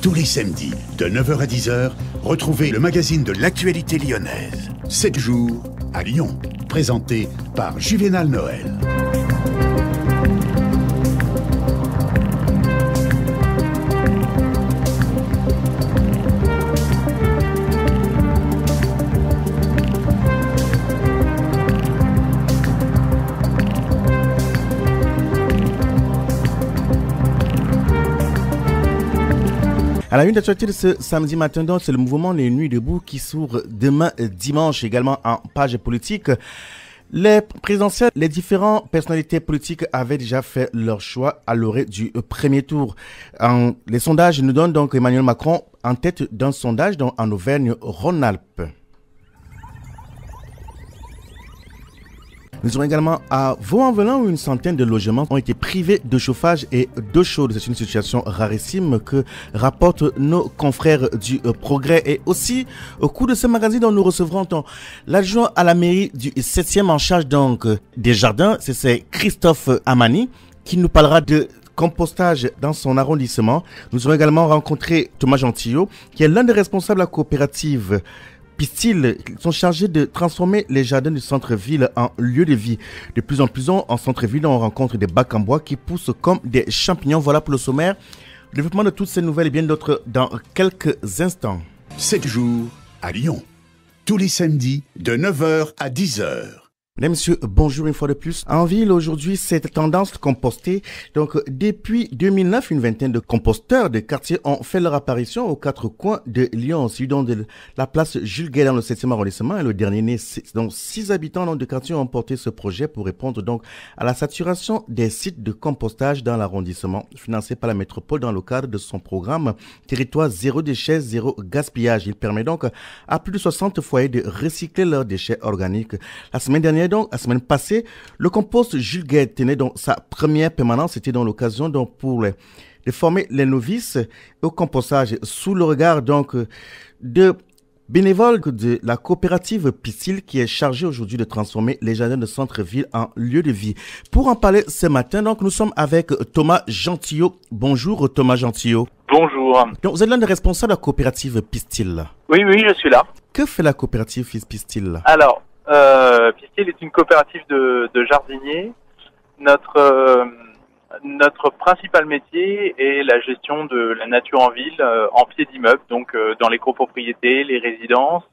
Tous les samedis, de 9 h à 10 h, retrouvez le magazine de l'actualité lyonnaise. 7 jours à Lyon, présenté par Juvénal Noël. À la une d'actualité de ce samedi matin, donc, c'est le mouvement Les Nuits debout qui s'ouvre demain dimanche, également en page politique. Les présidentielles, les différentes personnalités politiques avaient déjà fait leur choix à l'orée du premier tour. Les sondages nous donnent donc Emmanuel Macron en tête d'un sondage en Auvergne-Rhône-Alpes. Nous aurons également à Vaux-en-Velin où une centaine de logements ont été privés de chauffage et d'eau chaude. C'est une situation rarissime que rapportent nos confrères du Progrès. Et aussi, au cours de ce magazine, dont nous recevrons l'adjoint à la mairie du 7e en charge donc des jardins, c'est Christophe Amani, qui nous parlera de compostage dans son arrondissement. Nous aurons également rencontré Thomas Gentillot, qui est l'un des responsables de la coopérative Pistil, sont chargés de transformer les jardins du centre-ville en lieu de vie. De plus en plus en centre-ville, on rencontre des bacs en bois qui poussent comme des champignons. Voilà pour le sommaire. Le développement de toutes ces nouvelles et bien d'autres dans quelques instants. 7 jours à Lyon. Tous les samedis de 9 h à 10 h. Mesdames, Messieurs, bonjour une fois de plus. En ville, aujourd'hui, cette tendance de composter. Donc, depuis 2009, une vingtaine de composteurs de quartier ont fait leur apparition aux quatre coins de Lyon, celui de la place Jules Guet dans le 7e arrondissement. Et le dernier né, donc 6 habitants de quartier ont porté ce projet pour répondre donc à la saturation des sites de compostage dans l'arrondissement, financé par la métropole dans le cadre de son programme Territoire zéro déchet, zéro gaspillage. Il permet donc à plus de 60 foyers de recycler leurs déchets organiques. La semaine dernière, donc, la semaine passée, le compost Jules Guet tenait donc sa première permanence. C'était donc l'occasion donc pour de former les novices au compostage sous le regard donc de bénévoles de la coopérative Pistil qui est chargée aujourd'hui de transformer les jardins de centre-ville en lieu de vie. Pour en parler ce matin, donc, nous sommes avec Thomas Gentillot. Bonjour Thomas Gentillot. Bonjour. Donc, vous êtes l'un des responsables de la coopérative Pistil. Oui, je suis là. Que fait la coopérative Pistil? Alors, Pistil est une coopérative de jardiniers. Notre principal métier est la gestion de la nature en ville, en pied d'immeuble, donc dans les copropriétés, les résidences.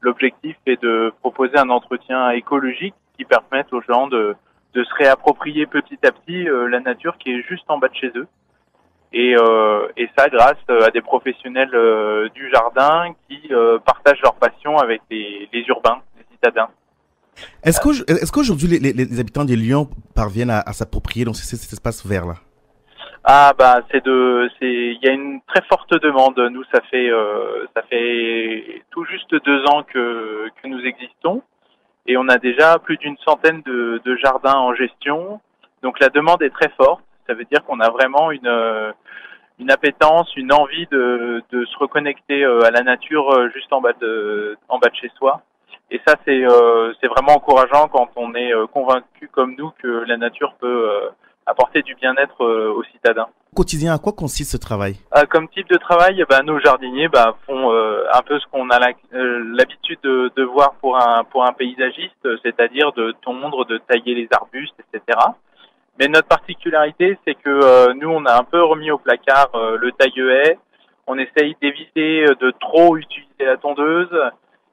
L'objectif est de proposer un entretien écologique qui permette aux gens de se réapproprier petit à petit la nature qui est juste en bas de chez eux. Et ça grâce à des professionnels du jardin qui partagent leur passion avec les urbains, les citadins. Est-ce qu'aujourd'hui les habitants de Lyon parviennent à s'approprier donc cet espace vert là? Ah il y a une très forte demande. Nous ça fait tout juste 2 ans que nous existons et on a déjà plus d'une centaine de jardins en gestion. Donc la demande est très forte. Ça veut dire qu'on a vraiment une appétence, une envie de se reconnecter à la nature juste en bas de chez soi. Et ça, c'est vraiment encourageant quand on est convaincu comme nous que la nature peut apporter du bien-être aux citadins. Au quotidien, à quoi consiste ce travail? Comme type de travail, nos jardiniers font un peu ce qu'on a l'habitude de voir pour un paysagiste, c'est-à-dire de tondre, de tailler les arbustes, etc. Mais notre particularité, c'est que nous, on a un peu remis au placard le taille-haie. On essaye d'éviter de trop utiliser la tondeuse.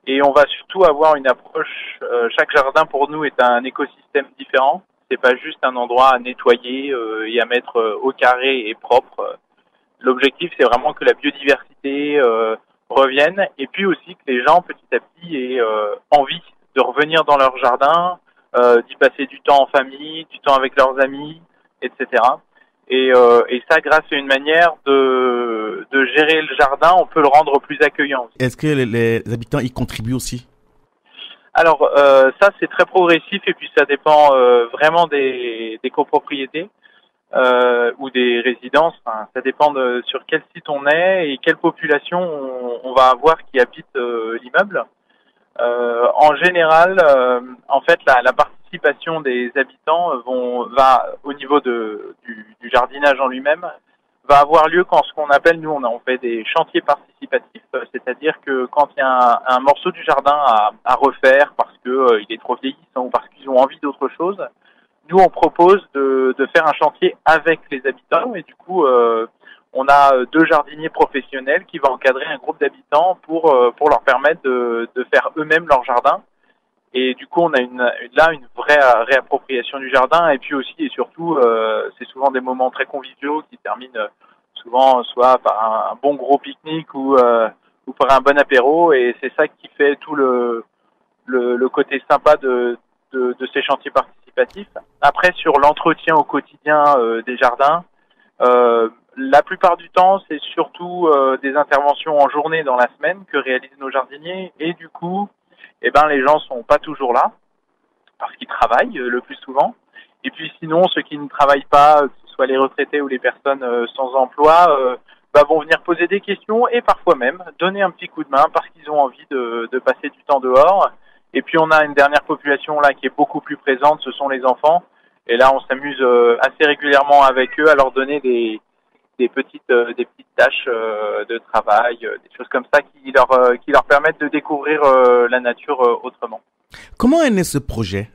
Et on va surtout avoir une approche, chaque jardin pour nous est un écosystème différent. C'est pas juste un endroit à nettoyer et à mettre au carré et propre. L'objectif, c'est vraiment que la biodiversité revienne et puis aussi que les gens, petit à petit, aient envie de revenir dans leur jardin, d'y passer du temps en famille, du temps avec leurs amis, etc. Et ça, grâce à une manière de gérer le jardin, on peut le rendre plus accueillant. Est-ce que les habitants y contribuent aussi? Alors, ça, c'est très progressif et puis ça dépend vraiment des copropriétés ou des résidences. Enfin, ça dépend sur quel site on est et quelle population on va avoir qui habite l'immeuble. En général, en fait, la participation des habitants va au niveau du jardinage en lui-même, va avoir lieu quand ce qu'on appelle, nous on fait des chantiers participatifs, c'est-à-dire que quand il y a un morceau du jardin à refaire parce que il est trop vieillissant ou parce qu'ils ont envie d'autre chose, nous on propose de faire un chantier avec les habitants et du coup on a 2 jardiniers professionnels qui vont encadrer un groupe d'habitants pour leur permettre de faire eux-mêmes leur jardin. Et du coup, on a une vraie réappropriation du jardin. Et puis aussi et surtout, c'est souvent des moments très conviviaux qui terminent souvent soit par un bon gros pique-nique ou par un bon apéro. Et c'est ça qui fait tout le côté sympa de ces chantiers participatifs. Après, sur l'entretien au quotidien des jardins, la plupart du temps, c'est surtout des interventions en journée dans la semaine que réalisent nos jardiniers. Et du coup, les gens sont pas toujours là parce qu'ils travaillent le plus souvent. Et puis sinon, ceux qui ne travaillent pas, que ce soit les retraités ou les personnes sans emploi, vont venir poser des questions et parfois même donner un petit coup de main parce qu'ils ont envie de passer du temps dehors. Et puis on a une dernière population là qui est beaucoup plus présente, ce sont les enfants. Et là, on s'amuse assez régulièrement avec eux à leur donner des petites tâches de travail, des choses comme ça qui leur permettent de découvrir la nature autrement. Comment est né ce projet?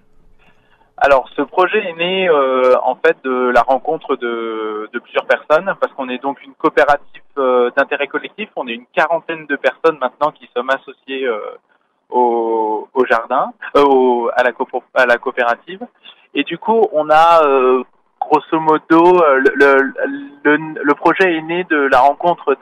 Alors, ce projet est né en fait de la rencontre de plusieurs personnes, parce qu'on est donc une coopérative d'intérêt collectif. On est une quarantaine de personnes maintenant qui sommes associées au jardin, à la coopérative. Et du coup, on a grosso modo, le projet est né de la rencontre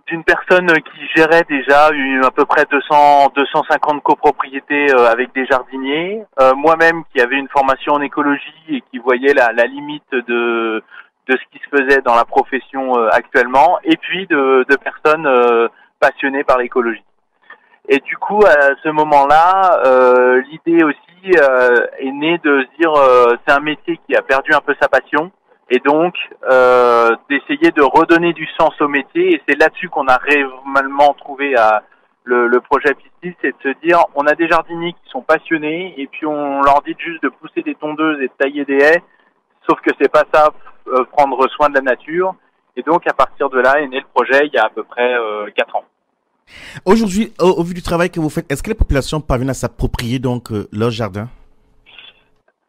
d'une personne qui gérait déjà à peu près 250 copropriétés avec des jardiniers. Moi-même qui avait une formation en écologie et qui voyait la limite de ce qui se faisait dans la profession actuellement. Et puis de personnes passionnées par l'écologie. Et du coup, à ce moment-là, l'idée aussi est née de se dire c'est un métier qui a perdu un peu sa passion et donc d'essayer de redonner du sens au métier. Et c'est là-dessus qu'on a réellement trouvé le projet Pistil, c'est de se dire on a des jardiniers qui sont passionnés et puis on leur dit juste de pousser des tondeuses et de tailler des haies, sauf que c'est pas ça, prendre soin de la nature. Et donc à partir de là est né le projet il y a à peu près 4 ans. Aujourd'hui, au vu du travail que vous faites, est-ce que les populations parviennent à s'approprier donc leur jardin?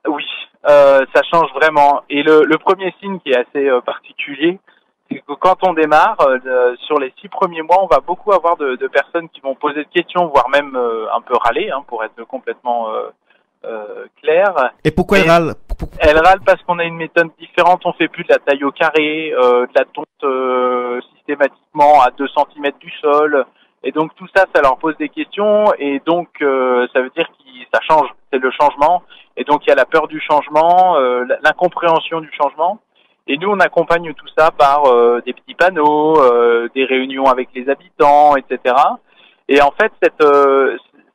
Oui, ça change vraiment. Et le premier signe qui est assez particulier, c'est que quand on démarre, sur les 6 premiers mois, on va beaucoup avoir de personnes qui vont poser des questions, voire même un peu râler, pour être complètement clair. Et pourquoi elles râlent? Elles râlent parce qu'on a une méthode différente. On fait plus de la taille au carré, de la tonte systématiquement à 2 cm du sol. Et donc tout ça, ça leur pose des questions et donc ça veut dire que ça change, c'est le changement. Et donc il y a la peur du changement, l'incompréhension du changement. Et nous, on accompagne tout ça par des petits panneaux, des réunions avec les habitants, etc. Et en fait,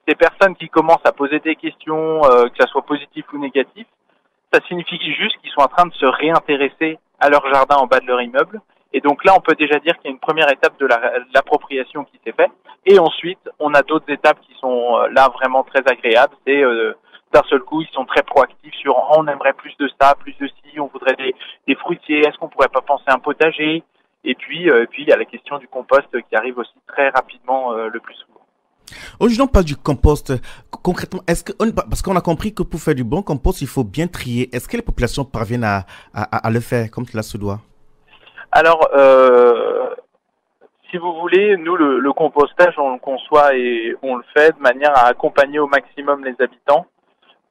ces personnes qui commencent à poser des questions, que ça soit positif ou négatif, ça signifie juste qu'ils sont en train de se réintéresser à leur jardin en bas de leur immeuble. Et donc là, on peut déjà dire qu'il y a une première étape de l'appropriation qui s'est faite. Et ensuite, on a d'autres étapes qui sont là vraiment très agréables. C'est d'un seul coup, ils sont très proactifs sur on aimerait plus de ça, plus de ci, on voudrait des fruitiers, est-ce qu'on pourrait pas penser à un potager? Et puis il y a la question du compost qui arrive aussi très rapidement le plus souvent. Aujourd'hui, on parle du compost. Concrètement, parce qu'on a compris que pour faire du bon compost, il faut bien trier. Est-ce que les populations parviennent à le faire comme cela se doit? Alors, si vous voulez, nous, le compostage, on le conçoit et on le fait de manière à accompagner au maximum les habitants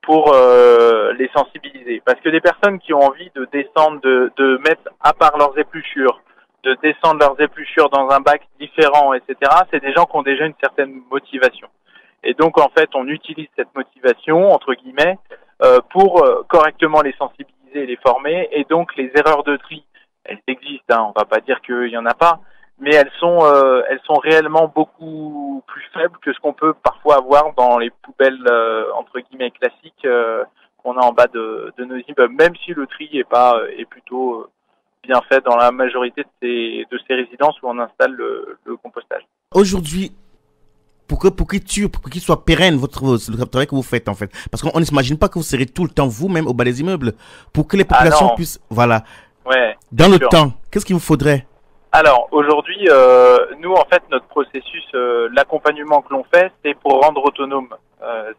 pour les sensibiliser. Parce que les personnes qui ont envie de descendre, de mettre à part leurs épluchures, de descendre leurs épluchures dans un bac différent, etc., c'est des gens qui ont déjà une certaine motivation. Et donc, en fait, on utilise cette motivation, entre guillemets, pour correctement les sensibiliser et les former. Et donc, les erreurs de tri, elles existent, on va pas dire qu'il y en a pas, mais elles sont réellement beaucoup plus faibles que ce qu'on peut parfois avoir dans les poubelles entre guillemets classiques qu'on a en bas de nos immeubles, même si le tri est plutôt bien fait dans la majorité de ces résidences où on installe le compostage. Aujourd'hui, pour qu'il soit pérenne le travail que vous faites en fait, parce qu'on ne s'imagine pas que vous serez tout le temps vous-même au bas des immeubles, pour que les populations puissent, voilà. Ouais. Dans le temps, qu'est-ce qu'il vous faudrait? Alors aujourd'hui, nous en fait notre processus, l'accompagnement que l'on fait, c'est pour rendre autonomes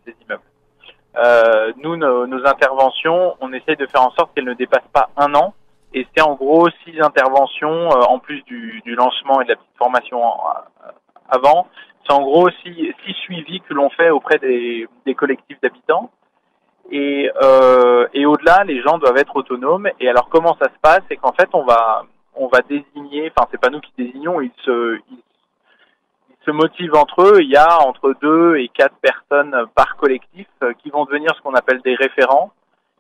ces immeubles. Nous, nos interventions, on essaye de faire en sorte qu'elles ne dépassent pas 1 an, et c'est en gros 6 interventions en plus du lancement et de la petite formation avant. C'est en gros 6 suivis que l'on fait auprès des collectifs d'habitants. Et au-delà, les gens doivent être autonomes. Et alors comment ça se passe? C'est qu'en fait on va désigner, enfin c'est pas nous qui désignons, ils se motivent entre eux. Il y a entre 2 et 4 personnes par collectif qui vont devenir ce qu'on appelle des référents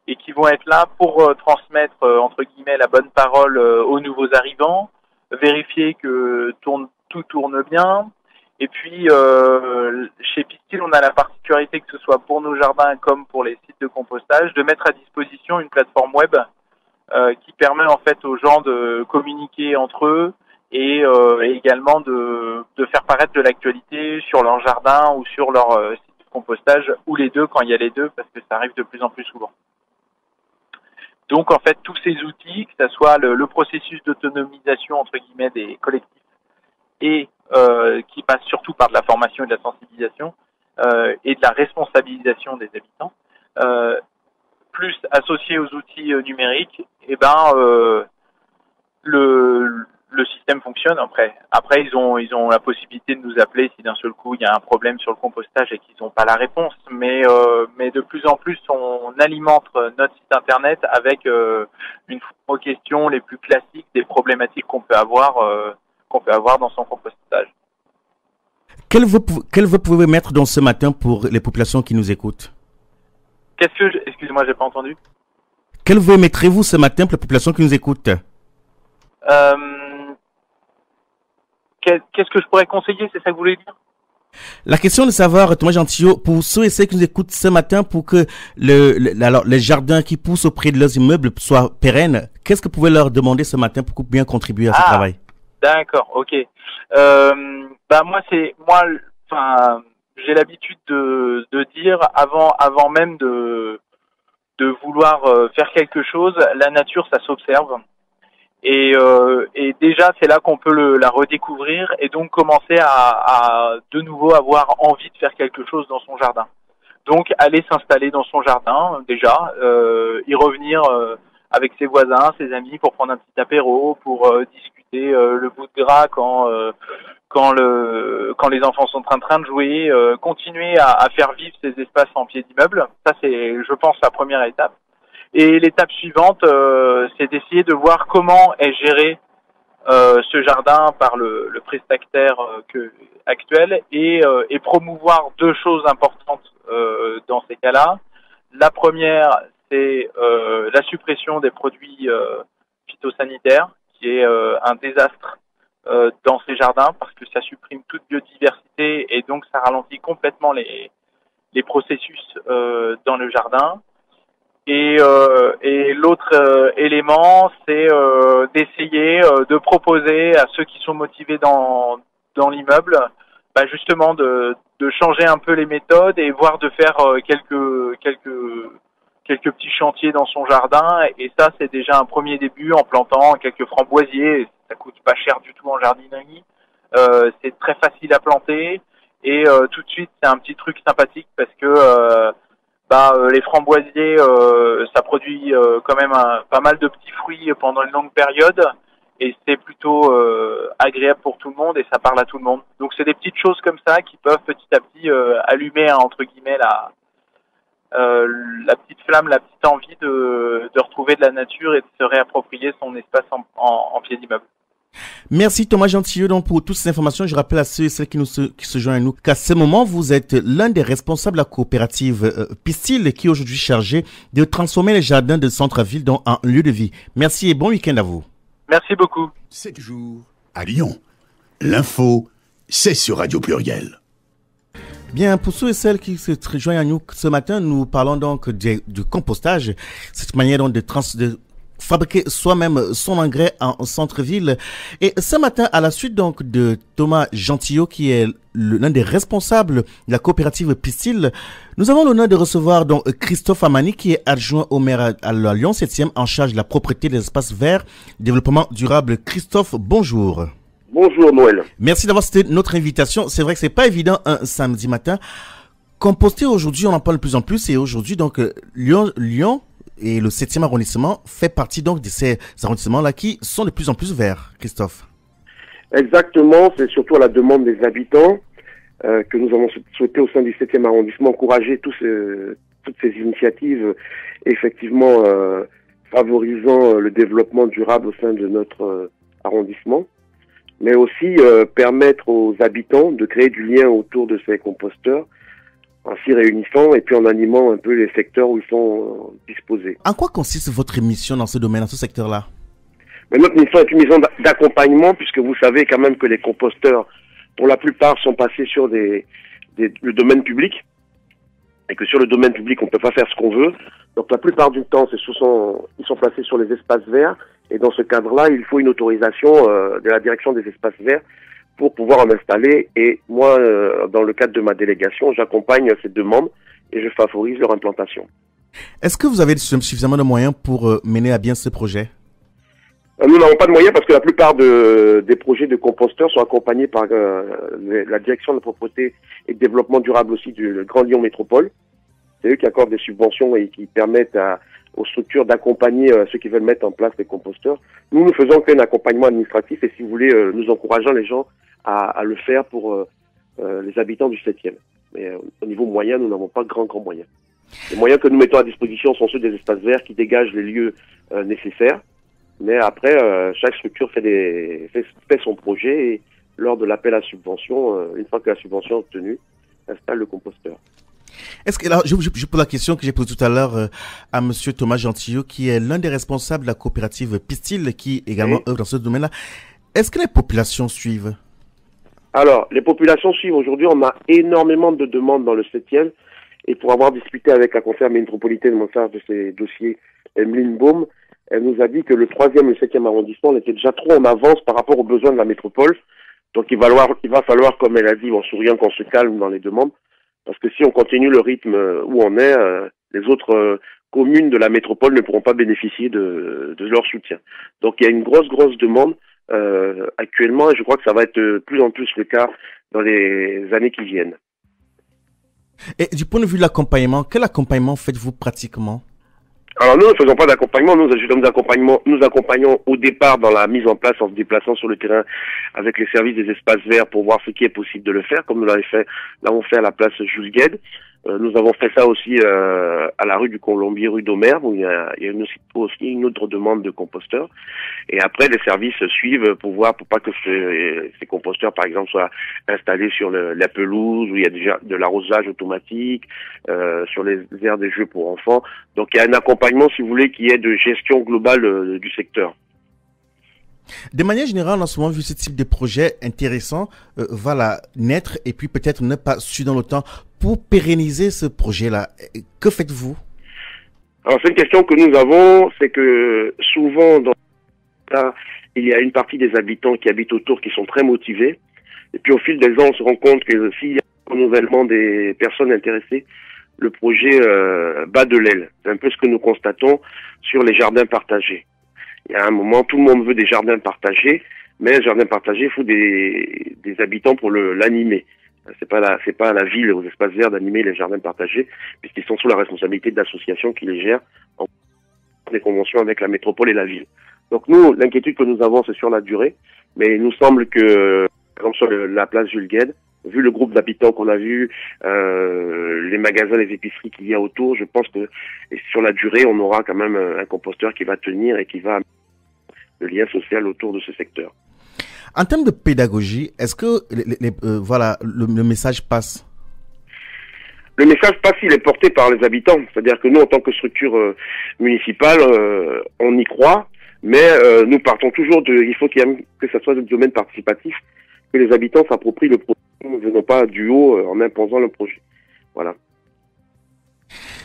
et qui vont être là pour transmettre entre guillemets la bonne parole aux nouveaux arrivants, vérifier que tout tourne bien. Et puis chez Pistil, on a la particularité, que ce soit pour nos jardins comme pour les sites de compostage, de mettre à disposition une plateforme web qui permet en fait aux gens de communiquer entre eux et également de faire paraître de l'actualité sur leur jardin ou sur leur site de compostage, ou les deux quand il y a les deux, parce que ça arrive de plus en plus souvent. Donc en fait tous ces outils, que ce soit le processus d'autonomisation entre guillemets des collectifs et qui passe surtout par de la formation et de la sensibilisation et de la responsabilisation des habitants, plus associé aux outils numériques, et le système fonctionne. Après ils ont la possibilité de nous appeler si d'un seul coup il y a un problème sur le compostage et qu'ils n'ont pas la réponse, mais de plus en plus on alimente notre site internet avec une fois aux questions les plus classiques des problématiques qu'on peut avoir dans son compostage. Quel vœu pouvez-vous mettre dans ce matin pour les populations qui nous écoutent? Excusez-moi, j'ai pas entendu. Quel vœu mettrez-vous ce matin pour les populations qui nous écoutent? Qu'est-ce que je pourrais conseiller, c'est ça que vous voulez dire? La question de savoir, Thomas Gentillot, pour ceux et celles qui nous écoutent ce matin, pour que les jardins qui poussent auprès de leurs immeubles soient pérennes, qu'est-ce que vous pouvez leur demander ce matin pour bien contribuer à ce travail? D'accord, ok. J'ai l'habitude de dire avant même de vouloir faire quelque chose, la nature ça s'observe. Et déjà c'est là qu'on peut la redécouvrir et donc commencer à de nouveau avoir envie de faire quelque chose dans son jardin. Donc aller s'installer dans son jardin déjà, y revenir avec ses voisins, ses amis pour prendre un petit apéro, pour discuter le bout de gras quand les enfants sont en train de jouer, continuer à faire vivre ces espaces en pied d'immeuble. Ça c'est, je pense, la première étape. Et l'étape suivante, c'est d'essayer de voir comment est géré ce jardin par le prestataire actuel et promouvoir 2 choses importantes dans ces cas-là. La première, c'est la suppression des produits phytosanitaires, qui est un désastre dans ces jardins parce que ça supprime toute biodiversité et donc ça ralentit complètement les processus dans le jardin. Et l'autre élément, c'est d'essayer de proposer à ceux qui sont motivés dans l'immeuble, justement de changer un peu les méthodes et voire de faire quelques petits chantiers dans son jardin. Et ça, c'est déjà un premier début en plantant quelques framboisiers. Ça coûte pas cher du tout en jardinerie. C'est très facile à planter et tout de suite, c'est un petit truc sympathique parce que les framboisiers, ça produit quand même pas mal de petits fruits pendant une longue période et c'est plutôt agréable pour tout le monde et ça parle à tout le monde. Donc c'est des petites choses comme ça qui peuvent petit à petit allumer entre guillemets la petite flamme, la petite envie de retrouver de la nature et de se réapproprier son espace en pied d'immeuble. Merci Thomas Gentillot donc pour toutes ces informations. Je rappelle à ceux et celles qui se joignent à nous qu'à ce moment, vous êtes l'un des responsables de la coopérative Pistil qui est aujourd'hui chargée de transformer les jardins de centre-ville en lieu de vie. Merci et bon week-end à vous. Merci beaucoup. 7 jours à Lyon. L'info, c'est sur Radio Pluriel. Bien, pour ceux et celles qui se rejoignent à nous ce matin, nous parlons donc du compostage, cette manière donc de fabriquer soi-même son engrais en centre-ville. Et ce matin, à la suite donc de Thomas Gentillot, qui est l'un des responsables de la coopérative Pistil, nous avons l'honneur de recevoir donc Christophe Amani, qui est adjoint au maire à la Lyon 7e en charge de la propreté des espaces verts, développement durable. Christophe, bonjour. Bonjour Noël. Merci d'avoir accepté notre invitation. C'est vrai que c'est pas évident un samedi matin. Composter aujourd'hui, on en parle de plus en plus, et aujourd'hui donc Lyon et le 7e arrondissement fait partie donc de ces arrondissements-là qui sont de plus en plus verts, Christophe. Exactement, c'est surtout à la demande des habitants que nous avons souhaité au sein du 7e arrondissement encourager toutes ces initiatives, effectivement favorisant le développement durable au sein de notre arrondissement, mais aussi permettre aux habitants de créer du lien autour de ces composteurs, en s'y réunissant et puis en animant un peu les secteurs où ils sont disposés. En quoi consiste votre mission dans ce domaine, dans ce secteur-là? Mais notre mission est une mission d'accompagnement, puisque vous savez quand même que les composteurs, pour la plupart, sont passés sur le domaine public, et que sur le domaine public, on ne peut pas faire ce qu'on veut. Donc la plupart du temps, ils sont placés sur les espaces verts, et dans ce cadre-là, il faut une autorisation de la direction des espaces verts pour pouvoir en installer. Et moi, dans le cadre de ma délégation, j'accompagne ces demandes et je favorise leur implantation. Est-ce que vous avez suffisamment de moyens pour mener à bien ce projet? Nous n'avons pas de moyens parce que la plupart des projets de composteurs sont accompagnés par la direction de la propreté et de développement durable aussi du Grand Lyon Métropole. C'est eux qui accordent des subventions et qui permettent aux structures d'accompagner ceux qui veulent mettre en place les composteurs. Nous ne faisons qu'un accompagnement administratif et si vous voulez, nous encourageons les gens à le faire pour les habitants du 7e. Mais au niveau moyen, nous n'avons pas grand moyens. Les moyens que nous mettons à disposition sont ceux des espaces verts qui dégagent les lieux nécessaires. Mais après, chaque structure fait son projet et lors de l'appel à subvention, une fois que la subvention est obtenue, installe le composteur. Est-ce que là, je pose la question que j'ai posée tout à l'heure à Monsieur Thomas Gentillot, qui est l'un des responsables de la coopérative Pistil, qui également œuvre dans ce domaine-là. Est-ce que les populations suivent? Alors, les populations suivent. Aujourd'hui, on a énormément de demandes dans le 7e. Et pour avoir discuté avec la conseillère métropolitaine en charge de ces dossiers, Emeline Baum, elle nous a dit que le 3e et le 7e arrondissement étaient déjà trop en avance par rapport aux besoins de la métropole. Donc, il va falloir, comme elle a dit, en souriant, qu'on se calme dans les demandes. Parce que si on continue le rythme où on est, les autres communes de la métropole ne pourront pas bénéficier de leur soutien. Donc, il y a une grosse demande actuellement, et je crois que ça va être de plus en plus le cas dans les années qui viennent. Et du point de vue de l'accompagnement, quel accompagnement faites-vous pratiquement? Alors nous ne faisons pas d'accompagnement, nous accompagnons au départ dans la mise en place en se déplaçant sur le terrain avec les services des espaces verts pour voir ce qui est possible de le faire, comme nous l'avons fait à la place Jules Guesde. Nous avons fait ça aussi à la rue du Colombier, rue d'Omer, où il y a aussi une autre demande de composteurs. Et après, les services suivent pour pas que ces composteurs, par exemple, soient installés sur la pelouse, où il y a déjà de l'arrosage automatique, sur les aires des jeux pour enfants. Donc il y a un accompagnement, si vous voulez, qui est de gestion globale du secteur. De manière générale, en ce moment, vu ce type de projet intéressant, naître et puis peut-être ne pas suivre dans le temps, pour pérenniser ce projet-là, que faites-vous? Alors c'est une question que nous avons, c'est que souvent il y a une partie des habitants qui habitent autour qui sont très motivés, et puis au fil des ans on se rend compte que s'il y a un renouvellement des personnes intéressées, le projet bat de l'aile. C'est un peu ce que nous constatons sur les jardins partagés. Il y a un moment, tout le monde veut des jardins partagés, mais un jardin partagé, il faut des habitants pour l'animer. C'est pas à la ville, aux espaces verts d'animer les jardins partagés, puisqu'ils sont sous la responsabilité de l'association qui les gère en des conventions avec la métropole et la ville. Donc nous, l'inquiétude que nous avons, c'est sur la durée, mais il nous semble que, par exemple sur la place Jules Guesde, vu le groupe d'habitants qu'on a vu, les magasins, les épiceries qu'il y a autour, je pense que sur la durée, on aura quand même un composteur qui va tenir et qui va le lien social autour de ce secteur. En termes de pédagogie, est-ce que le message passe? Le message passe, il est porté par les habitants. C'est-à-dire que nous, en tant que structure municipale, on y croit, mais nous partons toujours il faut que ça soit un domaine participatif, que les habitants s'approprient le projet. Nous ne venons pas du haut en imposant le projet. Voilà.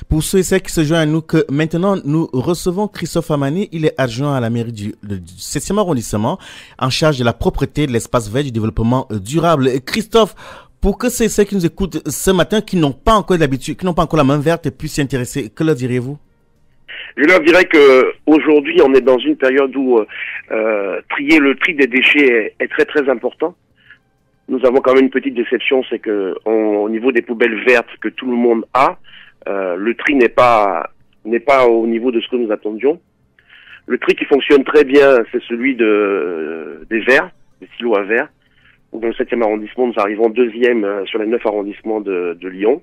Pour ceux et celles qui se joignent à nous, que maintenant nous recevons Christophe Amani. Il est adjoint à la mairie du 7e arrondissement, en charge de la propreté, de l'espace vert, du développement durable. Et Christophe, pour que ceux et celles qui nous écoutent ce matin, qui n'ont pas encore l'habitude, qui n'ont pas encore la main verte, puissent s'y intéresser, que leur diriez-vous? Je leur dirais que aujourd'hui, on est dans une période où le tri des déchets est très très important. Nous avons quand même une petite déception, c'est que au niveau des poubelles vertes que tout le monde a, le tri n'est pas au niveau de ce que nous attendions. Le tri qui fonctionne très bien, c'est celui des verres, des silos à verre. Dans le 7e arrondissement, nous arrivons 2e sur les 9 arrondissements de Lyon.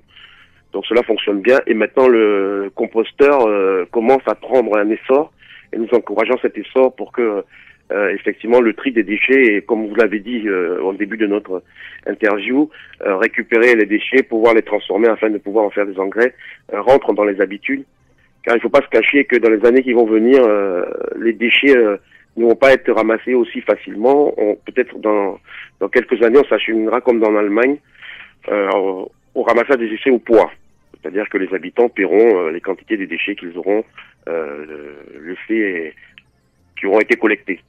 Donc cela fonctionne bien. Et maintenant, le composteur commence à prendre un essor. Et nous encourageons cet essor pour que effectivement le tri des déchets, et comme vous l'avez dit au début de notre interview, récupérer les déchets, pouvoir les transformer afin de pouvoir en faire des engrais, rentre dans les habitudes. Car il ne faut pas se cacher que dans les années qui vont venir, les déchets ne vont pas être ramassés aussi facilement. Peut-être dans quelques années, on s'acheminera comme dans l'Allemagne au ramassage des déchets au poids. C'est-à-dire que les habitants paieront les quantités de déchets qu'ils auront qui auront été collectés.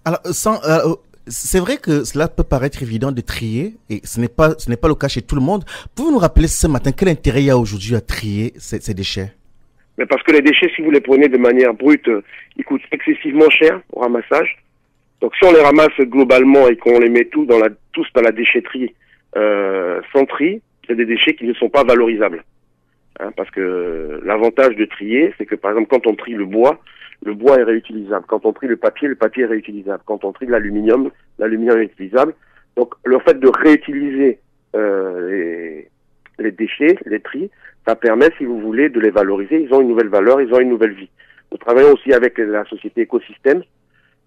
Alors, c'est vrai que cela peut paraître évident de trier, et ce n'est pas le cas chez tout le monde. Pouvez-vous nous rappeler ce matin quel intérêt il y a aujourd'hui à trier ces déchets? Mais parce que les déchets, si vous les prenez de manière brute, ils coûtent excessivement cher au ramassage. Donc si on les ramasse globalement et qu'on les met tous dans la déchetterie sans tri, c'est des déchets qui ne sont pas valorisables. Parce que l'avantage de trier, c'est que par exemple quand on trie le bois est réutilisable. Quand on trie le papier est réutilisable. Quand on trie l'aluminium est utilisable. Donc le fait de réutiliser les déchets, les tris, ça permet, si vous voulez, de les valoriser. Ils ont une nouvelle valeur, ils ont une nouvelle vie. Nous travaillons aussi avec la société Écosystème,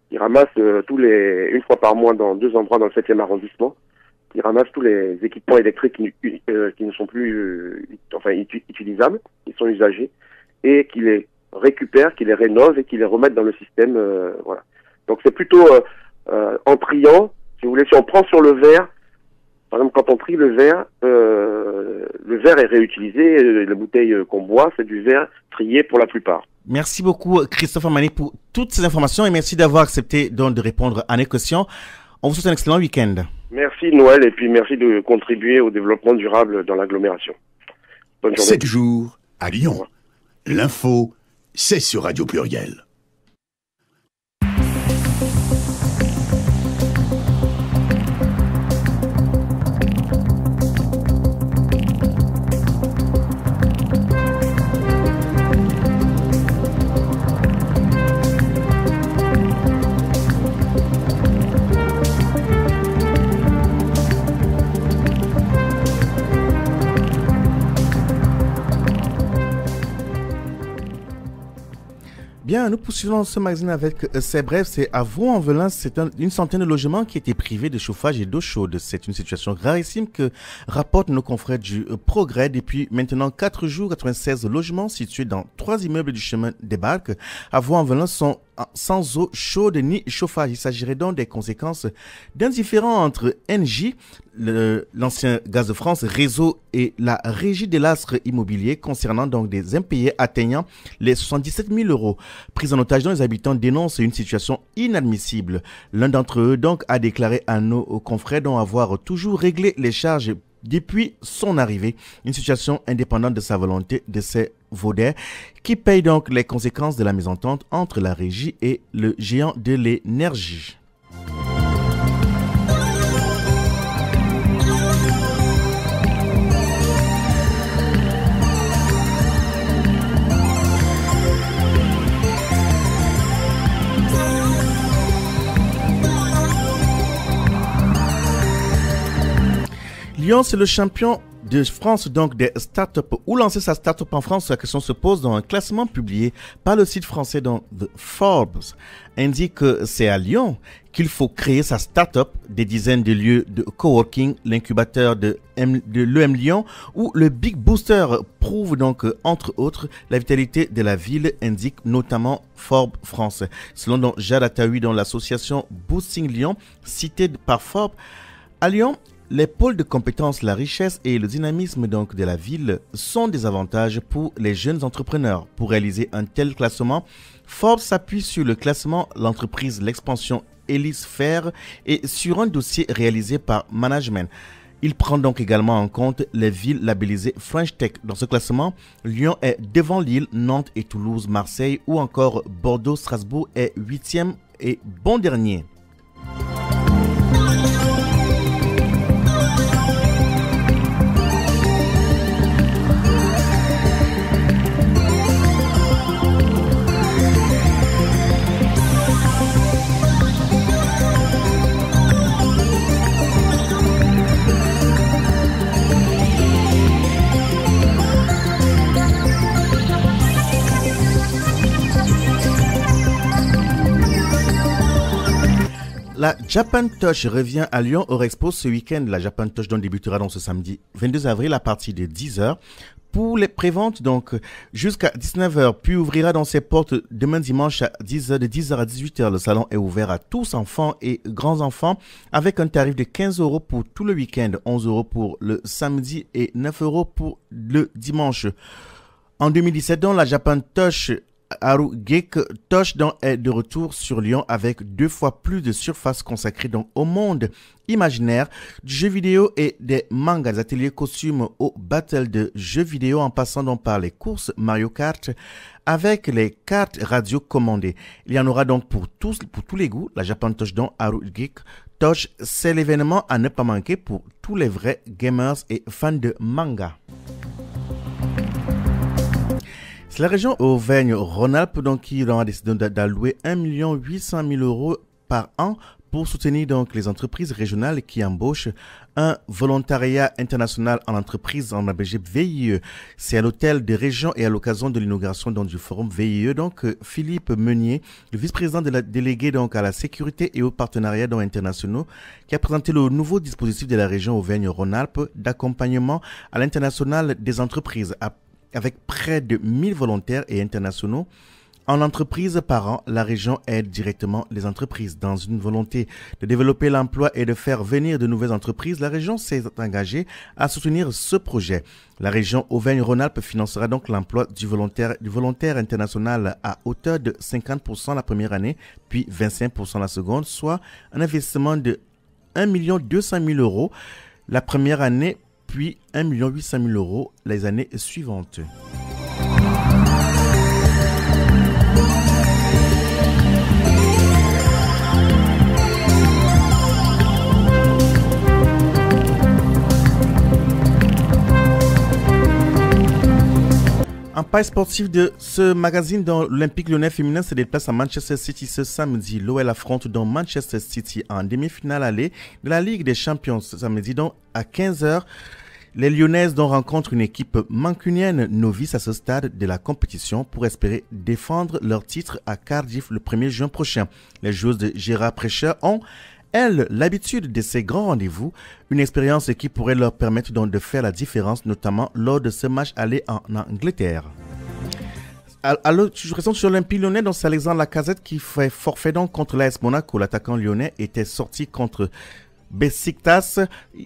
qui ramasse une fois par mois dans 2 endroits dans le 7e arrondissement, qui ramasse tous les équipements électriques qui ne sont plus utilisables, qui sont usagés, et qui les récupèrent, qui les rénovent et qui les remettent dans le système. Voilà. Donc c'est plutôt en triant, si vous voulez, si on prend sur le verre, par exemple quand on trie le verre est réutilisé, la bouteille qu'on boit, c'est du verre trié pour la plupart. Merci beaucoup Christophe Amani pour toutes ces informations et merci d'avoir accepté donc de répondre à nos questions. On vous souhaite un excellent week-end. Merci Noël et puis merci de contribuer au développement durable dans l'agglomération. Bonne journée. 7 jours à Lyon. L'info, c'est sur Radio Pluriel. Bien, nous poursuivons ce magazine avec C'est bref, c'est à Vaux-en-Velin, c'est une centaine de logements qui étaient privés de chauffage et d'eau chaude. C'est une situation rarissime que rapportent nos confrères du Progrès. Depuis maintenant 4 jours, 96 logements situés dans 3 immeubles du chemin des Barques à Vaux-en-Velin sont sans eau chaude ni chauffage. Il s'agirait donc des conséquences d'un différend entre NJ, l'ancien Gaz de France, Réseau et la Régie des Lastres Immobiliers concernant donc des impayés atteignant les 77 000 €. Pris en otage, dont les habitants dénoncent une situation inadmissible. L'un d'entre eux donc a déclaré à nos confrères d'en avoir toujours réglé les charges depuis son arrivée, une situation indépendante de sa volonté de ses vaudaires, qui paye donc les conséquences de la mésentente entre la régie et le géant de l'énergie. Lyon, c'est le champion de France, donc des startups. Où lancer sa startup en France? La question se pose dans un classement publié par le site français dans The Forbes. Indique que c'est à Lyon qu'il faut créer sa startup. Des dizaines de lieux de coworking, l'incubateur de l'EM Lyon ou le Big Booster prouve donc, entre autres, la vitalité de la ville, indique notamment Forbes France. Selon donc Jade Ataoui dans l'association Boosting Lyon, citée par Forbes, à Lyon, Les pôles de compétences, la richesse et le dynamisme donc de la ville sont des avantages pour les jeunes entrepreneurs. Pour réaliser un tel classement, Forbes s'appuie sur le classement L'entreprise, l'expansion Hélisphère et sur un dossier réalisé par Management. Il prend donc également en compte les villes labellisées French Tech. Dans ce classement, Lyon est devant Lille, Nantes et Toulouse, Marseille ou encore Bordeaux, Strasbourg est 8e et bon dernier. La Japan Touch revient à Lyon au Expo ce week-end. La Japan Touch donc débutera donc ce samedi 22 avril à partir de 10h. Pour les préventes, donc jusqu'à 19h, puis ouvrira dans ses portes demain dimanche à 10h, de 10h à 18h. Le salon est ouvert à tous, enfants et grands-enfants, avec un tarif de 15 € pour tout le week-end, 11 € pour le samedi et 9 € pour le dimanche. En 2017, donc, la Japan Touch Haru Geek Touch est de retour sur Lyon avec 2 fois plus de surface consacrée donc au monde imaginaire du jeu vidéo et des mangas, des ateliers costumes au battle de jeux vidéo en passant donc par les courses Mario Kart avec les cartes radio commandées. Il y en aura donc pour tous les goûts. La Japan Touch Haru Geek Touch, c'est l'événement à ne pas manquer pour tous les vrais gamers et fans de manga. C'est la région Auvergne-Rhône-Alpes qui a décidé d'allouer 1 800 000 € par an pour soutenir donc les entreprises régionales qui embauchent un volontariat international en entreprise en ABG VIE. C'est à l'hôtel des régions et à l'occasion de l'inauguration du forum VIE. Philippe Meunier, le vice-président de la déléguée à la sécurité et aux partenariats internationaux, qui a présenté le nouveau dispositif de la région Auvergne-Rhône-Alpes d'accompagnement à l'international des entreprises. Avec près de 1000 volontaires et internationaux en entreprise par an, la région aide directement les entreprises. Dans une volonté de développer l'emploi et de faire venir de nouvelles entreprises, la région s'est engagée à soutenir ce projet. La région Auvergne-Rhône-Alpes financera donc l'emploi du volontaire international à hauteur de 50% la première année, puis 25% la seconde, soit un investissement de 1 200 000 € la première année, puis 1 800 000 € les années suivantes. En paille sportive de ce magazine, dans l'Olympique Lyonnais féminin se déplace à Manchester City ce samedi. L'OL affronte donc Manchester City en demi-finale allée de la Ligue des Champions ce samedi donc à 15h. Les Lyonnaises rencontrent une équipe mancunienne novice à ce stade de la compétition pour espérer défendre leur titre à Cardiff le 1er juin prochain. Les joueuses de Gérard Prêcheur ont elles, l'habitude de ces grands rendez-vous, une expérience qui pourrait leur permettre donc de faire la différence, notamment lors de ce match aller en Angleterre. Alors, je reste sur l'Olympique Lyonnais, donc c'est Alexandre Lacazette qui fait forfait donc contre l'AS Monaco. L'attaquant lyonnais était sorti contre Besiktas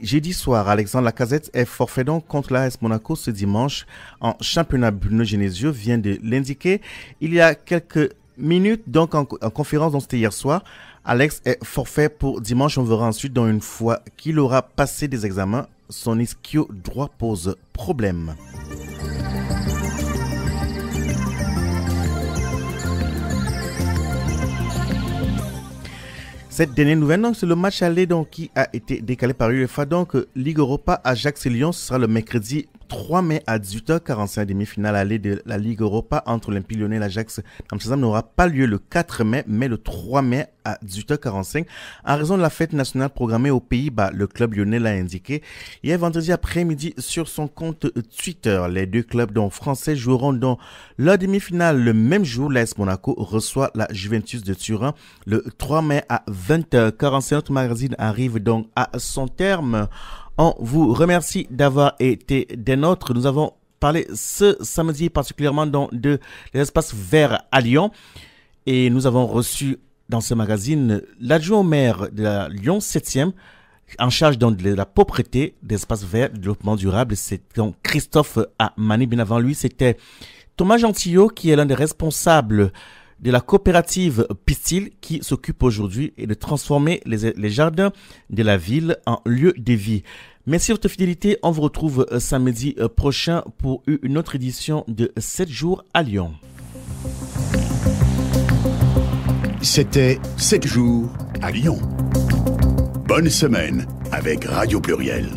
jeudi soir. Alexandre Lacazette est forfait donc contre l'AS Monaco ce dimanche en championnat. Bruno Genesio vient de l'indiquer il y a quelques minutes donc en conférence, donc c'était hier soir. Alex est forfait pour dimanche. On verra ensuite, dans une fois qu'il aura passé des examens, son ischio droit pose problème. Cette dernière nouvelle, c'est le match aller qui a été décalé par UEFA. Donc, Ligue Europa, Ajax et Lyon, ce sera le mercredi 3 mai à 18h45, demi-finale allée de la Ligue Europa entre l'Olympique Lyonnais et l'Ajax Amsterdam n'aura pas lieu le 4 mai, mais le 3 mai à 18h45. En raison de la fête nationale programmée aux Pays-Bas, le club lyonnais l'a indiqué hier vendredi après-midi sur son compte Twitter. Les deux clubs français joueront dans leur demi-finale le même jour. L'AS Monaco reçoit la Juventus de Turin le 3 mai à 20h45. Notre magazine arrive donc à son terme. On vous remercie d'avoir été des nôtres. Nous avons parlé ce samedi particulièrement de l'espace vert à Lyon. Et nous avons reçu dans ce magazine l'adjoint au maire de la Lyon 7e, en charge donc de la propreté d'espaces verts, de développement durable. C'est donc Christophe Amani. Bien avant lui, c'était Thomas Gentillot, qui est l'un des responsables de la coopérative Pistil, qui s'occupe aujourd'hui de transformer les jardins de la ville en lieu de vie. Merci de votre fidélité. On vous retrouve samedi prochain pour une autre édition de 7 jours à Lyon. C'était 7 jours à Lyon. Bonne semaine avec Radio Pluriel.